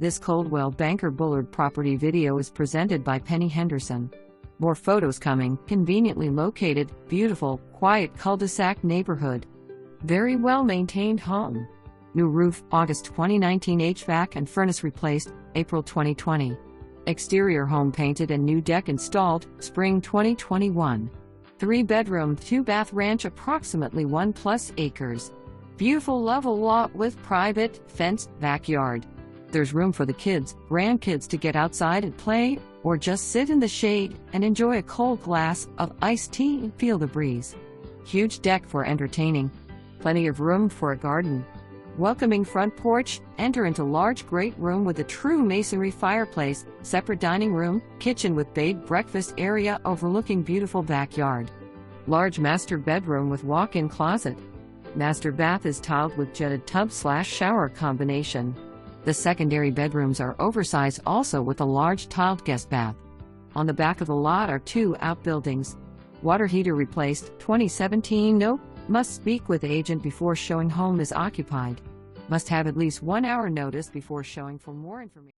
This Coldwell Banker Bullard property video is presented by Penny Henderson. More photos coming. Conveniently located, beautiful, quiet cul-de-sac neighborhood. Very well maintained home. New roof, August 2019. HVAC and furnace replaced, April 2020. Exterior home painted and new deck installed, spring 2021. 3-bedroom, 2-bath ranch, approximately 1+ acres. Beautiful level lot with private, fenced backyard. There's room for the kids, grandkids to get outside and play, or just sit in the shade and enjoy a cold glass of iced tea and feel the breeze. Huge deck for entertaining. Plenty of room for a garden. Welcoming front porch. Enter into large great room with a true masonry fireplace, separate dining room, kitchen with big breakfast area overlooking beautiful backyard. Large master bedroom with walk-in closet. Master bath is tiled with jetted tub/shower combination. The secondary bedrooms are oversized, also with a large tiled guest bath. On the back of the lot are 2 outbuildings. Water heater replaced, 2017. Nope. Must speak with agent before showing. Home is occupied. Must have at least 1 hour notice before showing. For more information.